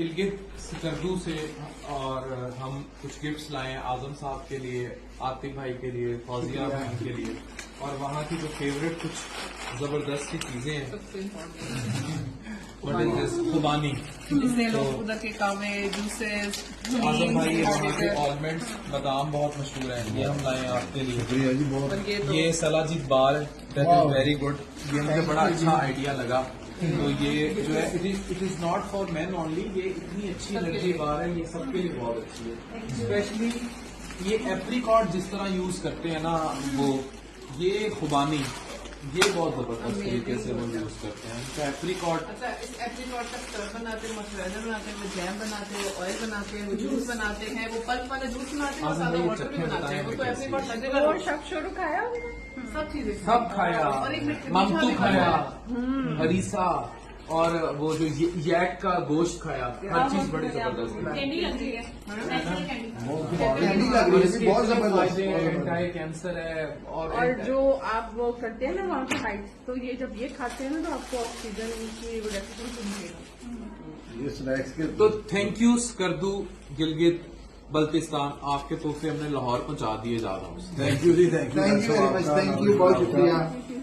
गिलगित स्कर्दू से और हम कुछ गिफ्ट्स लाए हैं आजम साहब के लिए, आतिफ भाई के लिए, फौजिया बहन के लिए, और वहाँ की जो फेवरेट कुछ जबरदस्त सी चीजें हैं। What is this? खुबानी। इसलिए लोग उधर के कावे, जूसेस, आजम भाई ये वहाँ के ऑलमंड्स, बादाम बहुत मशहूर हैं, ये हम लाए हैं आपके लिए। शुक्रिया जी बहुत। ये सलाजीत बार, दैट इज वेरी गुड, ये मुझे बड़ा अच्छा आइडिया लगा। तो ये जो है it is not for man only, ये इतनी अच्छी एनर्जी बार है, ये सबके लिए बहुत अच्छी है। स्पेशली ये एप्रिकॉट जिस तरह यूज करते हैं ना वो, ये खुबानी, ये बहुत जबरदस्त तरीके से वो यूज करते हैं। तो एप्रिकॉट, अच्छा, इस एप्रिकॉट का स्टफ बनाते हैं, मॉइस्चराइजर बनाते हैं, जैम बनाते हैं, ऑयल बनाते हैं, जूस बनाते हैं, वो पल्प वाला जूस बनाते हैं, सादा वाटर भी बनाते हैं। वो तो एप्रिकॉट लगेगा। और सब शुरू खाया सब चीजें सब खाया, और एक ममतू मीठा खाया, भी हरीसा, और वो जो यैक का गोश्त खाया, हर चीज बड़ी जबरदस्त है। कैंडी लग रही है, नेचुरल कैंडी। कैंडी लग रही है बहुत जबरदस्त। एंटी कैंसर है और जो आप वो करते हैं ना वहाँ पे हाइट, तो ये जब ये खाते हैं ना तो आपको ऑक्सीजन की रेस्पिरेशन मिलेगा। ये स्नैक्स के तो थैंक यू स्कर्दू गिलगित बल्तिस्तान, आपके तोहफे हमने लाहौर पहुंचा दिए जा रहा हूँ। Thank you ji, thank you very much, thank you, बहुत शुक्रिया। Thank you.